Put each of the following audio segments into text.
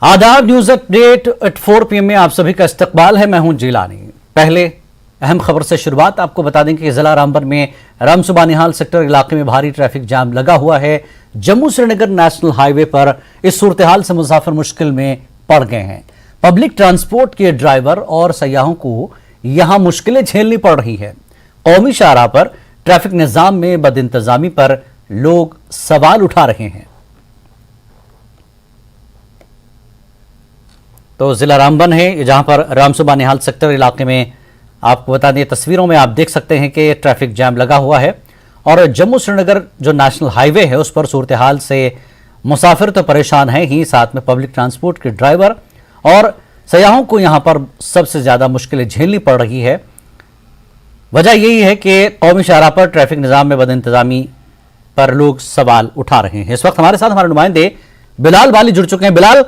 आदाब। News update eight 4 PM में आप सभी का इस्तकबाल है। मैं हूं जिलानी। पहले अहम खबर से शुरुआत। आपको बता दें कि जिला रामबन में रामसुबा निहाल सेक्टर इलाके में भारी ट्रैफिक जाम लगा हुआ है। जम्मू श्रीनगर नेशनल हाईवे पर इस सूरत हाल से मुसाफिर मुश्किल में पड़ गए हैं। पब्लिक ट्रांसपोर्ट के ड्राइवर और सयाहों को यहां मुश्किलें झेलनी पड़ रही है। कौमी शाहराह पर ट्रैफिक निजाम में बदइंतजामी पर लोग सवाल उठा रहे हैं। तो जिला रामबन है जहां पर रामसुबा निहाल सेक्टर इलाके में आपको बता दें, तस्वीरों में आप देख सकते हैं कि ट्रैफिक जाम लगा हुआ है और जम्मू श्रीनगर जो नेशनल हाईवे है उस पर सूरत हाल से मुसाफिर तो परेशान हैं ही, साथ में पब्लिक ट्रांसपोर्ट के ड्राइवर और सयाहों को यहां पर सबसे ज्यादा मुश्किलें झेलनी पड़ रही है। वजह यही है कि कौमी शाहराह पर ट्रैफिक निजाम में बदइंतजामी पर लोग सवाल उठा रहे हैं। इस वक्त हमारे साथ हमारे नुमाइंदे बिलाल वाली जुड़ चुके हैं। बिलाल,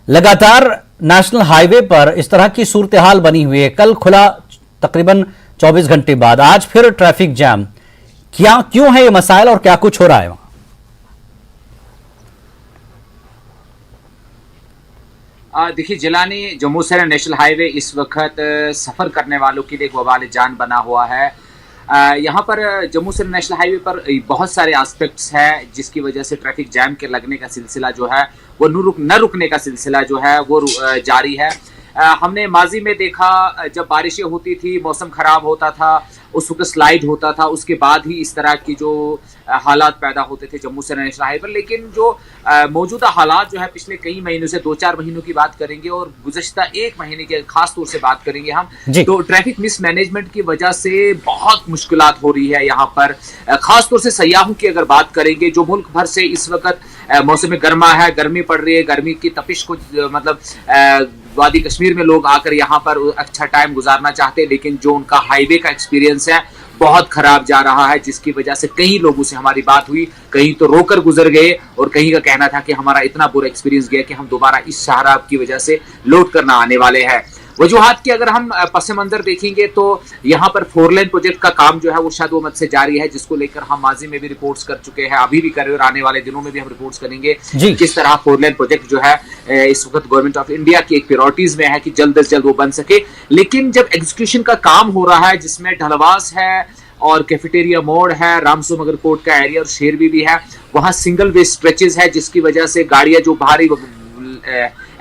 लगातार नेशनल हाईवे पर इस तरह की सूरत हाल बनी हुई है। कल खुला तकरीबन 24 घंटे बाद, आज फिर ट्रैफिक जैम। क्यों है ये मसाइल और क्या कुछ हो रहा है वहां? देखिए जिलानी, जम्मू से नेशनल हाईवे इस वक्त सफ़र करने वालों के लिए एक वबाल जान बना हुआ है। यहाँ पर जम्मू से नेशनल हाईवे पर बहुत सारे एस्पेक्ट्स हैं जिसकी वजह से ट्रैफिक जैम के लगने का सिलसिला जो है वो न रुकने का सिलसिला जो है वो जारी है। हमने माजी में देखा, जब बारिशें होती थी, मौसम ख़राब होता था, उस वक्त स्लाइड होता था, उसके बाद ही इस तरह की जो हालात पैदा होते थे जम्मू से नेशनल हाईवे पर। लेकिन जो मौजूदा हालात जो है पिछले कई महीनों से 2-4 महीनों की बात करेंगे और गुज़श्ता 1 महीने के खास तौर से बात करेंगे हम, तो ट्रैफिक मिसमैनेजमेंट की वजह से बहुत मुश्किलात हो रही है यहाँ पर। खास तौर से सयाहों की अगर बात करेंगे, जो मुल्क भर से इस वक्त मौसम गर्मा है, गर्मी पड़ रही है, गर्मी की तपिश को मतलब वादी कश्मीर में लोग आकर यहाँ पर अच्छा टाइम गुजारना चाहते हैं, लेकिन जो उनका हाईवे का एक्सपीरियंस है बहुत खराब जा रहा है, जिसकी वजह से कई लोगों से हमारी बात हुई, कहीं तो रोकर गुजर गए और कहीं का कहना था कि हमारा इतना बुरा एक्सपीरियंस गया कि हम दोबारा इस शाहराह की वजह से लौट कर ना आने वाले हैं। वजूहात की अगर हम पस मंजर देखेंगे तो यहाँ पर 4 लेन प्रोजेक्ट का काम जो है वो शादोमत से जारी है, जिसको लेकर हम माजी में भी रिपोर्ट्स कर चुके हैं, अभी भी कर रहे हैं और आने वाले दिनों में भी हम रिपोर्ट्स करेंगे किस तरह 4 लेन प्रोजेक्ट जो है इस वक्त गवर्नमेंट ऑफ इंडिया की एक प्रायोरिटीज में है कि जल्द से जल्द वो बन सके। लेकिन जब एग्जीक्यूशन का काम हो रहा है, जिसमें ढलवास है और कैफेटेरिया मोड़ है, रामसू मगर कोट का एरिया और शेरवी भी है, वहां सिंगल वे स्ट्रेचेस है, जिसकी वजह से गाड़ियां जो भारी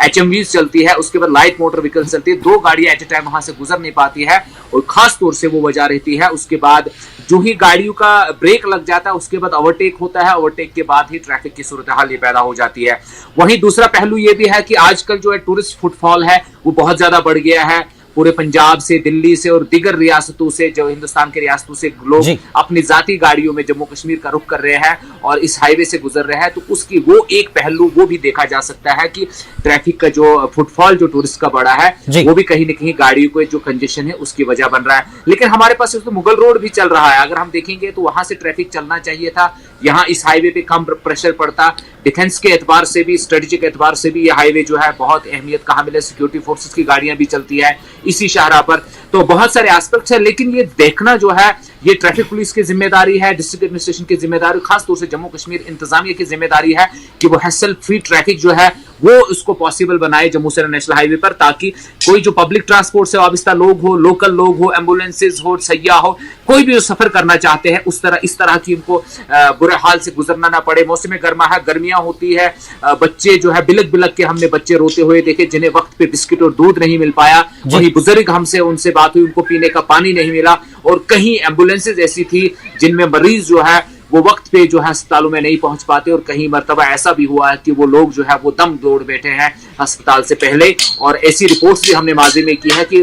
HMVs चलती है, उसके बाद लाइट मोटर व्हीकल चलती है, 2 गाड़ियां एट ए टाइम वहां से गुजर नहीं पाती है और खास तौर से वो वजह रहती है। उसके बाद जो ही गाड़ियों का ब्रेक लग जाता है उसके बाद ओवरटेक होता है, ओवरटेक के बाद ही ट्रैफिक की सूरत हाल ये पैदा हो जाती है। वहीं दूसरा पहलू ये भी है कि आजकल जो है टूरिस्ट फुटफॉल है वो बहुत ज्यादा बढ़ गया है। पूरे पंजाब से, दिल्ली से और दीगर रियासतों से, जो हिंदुस्तान की रियासतों से लोग अपनी जाती गाड़ियों में जम्मू कश्मीर का रुख कर रहे हैं और इस हाईवे से गुजर रहे हैं, तो उसकी वो एक पहलू वो भी देखा जा सकता है कि ट्रैफिक का जो फुटफॉल जो टूरिस्ट का बढ़ा है वो भी कहीं ना कहीं गाड़ियों को जो कंजेशन है उसकी वजह बन रहा है। लेकिन हमारे पास तो मुगल रोड भी चल रहा है, अगर हम देखेंगे तो वहां से ट्रैफिक चलना चाहिए था, यहाँ इस हाईवे पे कम प्रेशर पड़ता। डिफेंस के एतबार से भी, स्ट्रेटेजिक एतबार से भी ये हाईवे जो है बहुत अहमियत का हामिल है, सिक्योरिटी फोर्सेस की गाड़ियां भी चलती है इसी शाहराह पर, तो बहुत सारे एस्पेक्ट्स है। लेकिन ये देखना जो है ये ट्रैफिक पुलिस की जिम्मेदारी है, डिस्ट्रिक्ट एडमिनिस्ट्रेशन की जिम्मेदारी, खास तौर से जम्मू कश्मीर इंतजामिया की जिम्मेदारी है कि वो हैसल फ्री ट्रैफिक जो है वो उसको पॉसिबल बनाए जम्मू से नेशनल हाईवे पर, ताकि कोई जो पब्लिक ट्रांसपोर्ट से वाबस्ता लोग हो, लोकल लोग हो, एम्बुलेंसेज हो, सैयाह हो, कोई भी जो सफर करना चाहते हैं इस तरह की उनको बुरे हाल से गुजरना ना पड़े। मौसम गर्मा है, गर्मियां होती है, बच्चे जो है बिलक बिलक के हमने बच्चे रोते हुए देखे जिन्हें वक्त पे बिस्किट और दूध नहीं मिल पाया। वही बुजुर्ग हमसे उनसे बात हुई, उनको पीने का पानी नहीं मिला और कहीं एम्बुलेंसेज ऐसी थी जिनमें मरीज जो है वो वक्त पे जो है अस्पतालों में नहीं पहुंच पाते और कहीं मरतबा ऐसा भी हुआ है कि वो लोग जो है वो दम तोड़ बैठे हैं अस्पताल से पहले। और ऐसी रिपोर्ट्स भी हमने माजी में की है कि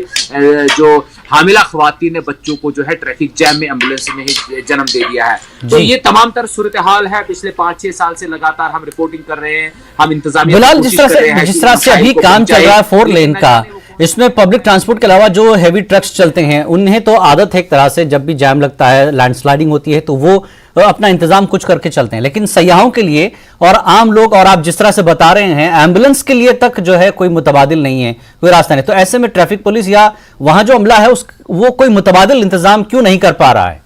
जो हामिला ख्वातीन ने बच्चों को जो है ट्रैफिक जैम में एम्बुलेंस में ही जन्म दे दिया है। तो ये तमाम तर सूरत हाल है, पिछले 5-6 साल से लगातार हम रिपोर्टिंग कर रहे हैं, हम इंतजामिया जिस तरह से अभी काम चल रहा है 4 लेन का, इसमें पब्लिक ट्रांसपोर्ट के अलावा जो हैवी ट्रक्स चलते हैं उन्हें तो आदत है एक तरह से, जब भी जैम लगता है, लैंडस्लाइडिंग होती है तो वो अपना इंतजाम कुछ करके चलते हैं, लेकिन सयाहों के लिए और आम लोग, और आप जिस तरह से बता रहे हैं एम्बुलेंस के लिए तक जो है कोई मुतबादिल नहीं है, कोई रास्ता नहीं, तो ऐसे में ट्रैफिक पुलिस या वहां जो अमला है वो कोई मुतबादिल इंतजाम क्यों नहीं कर पा रहा है?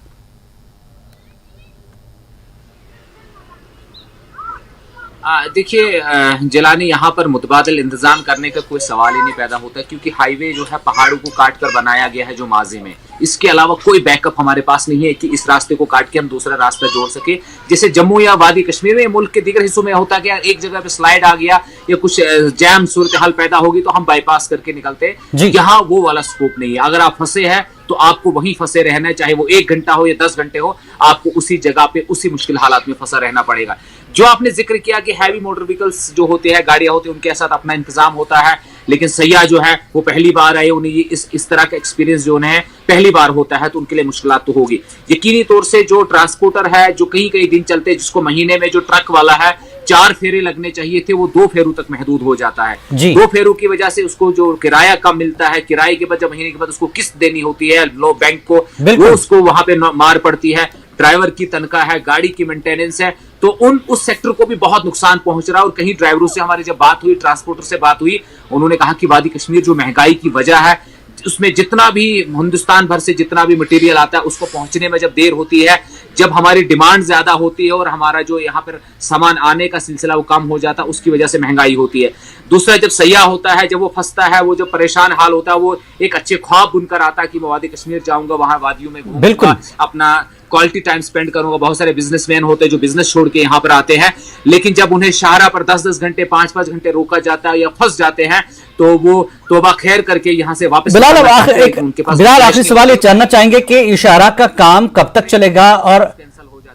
देखिए जिलानी यहाँ पर मुतबादिल इंतजाम करने का कोई सवाल ही नहीं पैदा होता, क्योंकि हाईवे जो है पहाड़ों को काट कर बनाया गया है जो माजी में। इसके अलावा कोई बैकअप हमारे पास नहीं है कि इस रास्ते को काट के हम दूसरा रास्ता जोड़ सके। जैसे जम्मू या वादी कश्मीर में, मुल्क के दीगर हिस्सों में होता गया, एक जगह पे स्लाइड आ गया या कुछ जैम सूरत हाल पैदा होगी तो हम बाईपास करके निकलते। यहाँ वो वाला स्कोप नहीं है। अगर आप फंसे हैं तो आपको वहीं फंसे रहना है, चाहे वो 1 घंटा हो या 10 घंटे हो, आपको उसी जगह पे उसी मुश्किल हालात में फंसा रहना पड़ेगा। जो आपने जिक्र किया कि हैवी मोटर व्हीकल्स जो होते हैं, गाड़ियां होती हैं, उनके साथ अपना इंतजाम होता है, लेकिन सैयाह जो है वो पहली बार आए, उन्हें इस तरह का एक्सपीरियंस जो उन्हें पहली बार होता है, तो उनके लिए मुश्किलात तो होगी। यकीनी तौर से जो ट्रांसपोर्टर है जो कई कई दिन चलते हैं, जिसको महीने में जो ट्रक वाला है 4 फेरे लगने चाहिए थे, वो 2 फेरों तक महदूद हो जाता है। 2 फेरों की वजह से उसको जो किराया कम मिलता है, किराए के बाद जब महीने के बाद उसको किस्त देनी होती है लो बैंक को, वो उसको वहां पे मार पड़ती है। ड्राइवर की तनख्वाह है, गाड़ी की मेंटेनेंस है, तो उस सेक्टर को भी बहुत नुकसान पहुंच रहा है। और कहीं ड्राइवरों से हमारी जब बात हुई, ट्रांसपोर्टर से बात हुई, उन्होंने कहा कि वादी कश्मीर जो महंगाई की वजह है, उसमें जितना भी हिंदुस्तान भर से जितना भी मटेरियल आता है उसको पहुंचने में जब देर होती है, जब हमारी डिमांड ज्यादा होती है और हमारा जो यहाँ पर सामान आने का सिलसिला वो कम हो जाता है, उसकी वजह से महंगाई होती है। दूसरा, जब सैयाह होता है, जब वो फंसता है, वो जो परेशान हाल होता है, वो एक अच्छे ख्वाब बुनकर आता है कि मैं वादी कश्मीर जाऊंगा, वहां वादियों में घूमूंगा, अपना क्वालिटी टाइम स्पेंड करूंगा। बहुत सारे बिजनेसमैन होते हैं जो बिजनेस छोड़ के यहाँ पर आते हैं, लेकिन जब उन्हें शाहरा पर 10-10 घंटे 5-5 घंटे रोका जाता है या फंस जाते हैं, तो वो तौबा खैर करके यहाँ से वापस। बिलाल, आखिरी सवाल ये जानना चाहेंगे कि इशारा का काम कब तक चलेगा और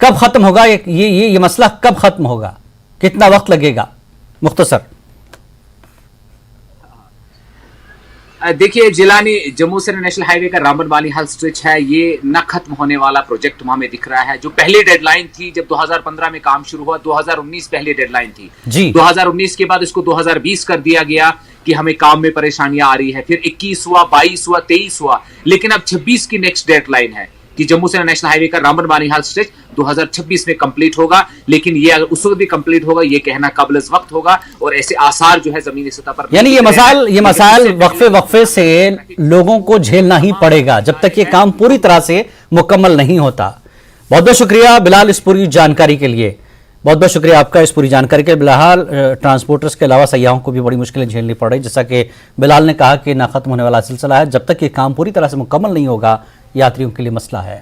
कब खत्म होगा? ये मसला कब खत्म होगा, कितना वक्त लगेगा? मुख्तसर। देखिए जिलानी जम्मू से नेशनल हाईवे का रामबन बानीहाल स्ट्रेच है, ये न खत्म होने वाला प्रोजेक्ट हमें दिख रहा है। जो पहली डेडलाइन थी जब 2015 में काम शुरू हुआ, 2019 पहली डेडलाइन थी जी। 2019 के बाद इसको 2020 कर दिया गया कि हमें काम में परेशानियां आ रही है। फिर 21 हुआ, 22 हुआ, 23 हुआ, लेकिन अब 26 की नेक्स्ट डेडलाइन है कि जम्मू से नेशनल हाईवे का रामबन बानीहाल स्ट्रेच 2026 में कंप्लीट होगा। लेकिन ये अगर उस वक्त भी कंप्लीट होगा, ये कहना कबल वक्त होगा, और ऐसे आसार जो है जमीनी सतह पर, यानी ये मसाइल वक्फे से लोगों को झेलना ही पड़ेगा जब तक ये काम पूरी तरह से मुकम्मल नहीं होता। बहुत बहुत शुक्रिया बिलाल इस पूरी जानकारी के लिए, बहुत बहुत शुक्रिया आपका इस पूरी जानकारी के। बिलाल, ट्रांसपोर्टर्स के अलावा सयाहों को भी बड़ी मुश्किलें झेलनी पड़ रही, जैसा कि बिलाल ने कहा कि ना खत्म होने वाला सिलसिला है। जब तक ये काम पूरी तरह से मुकम्मल नहीं होगा, यात्रियों के लिए मसला है।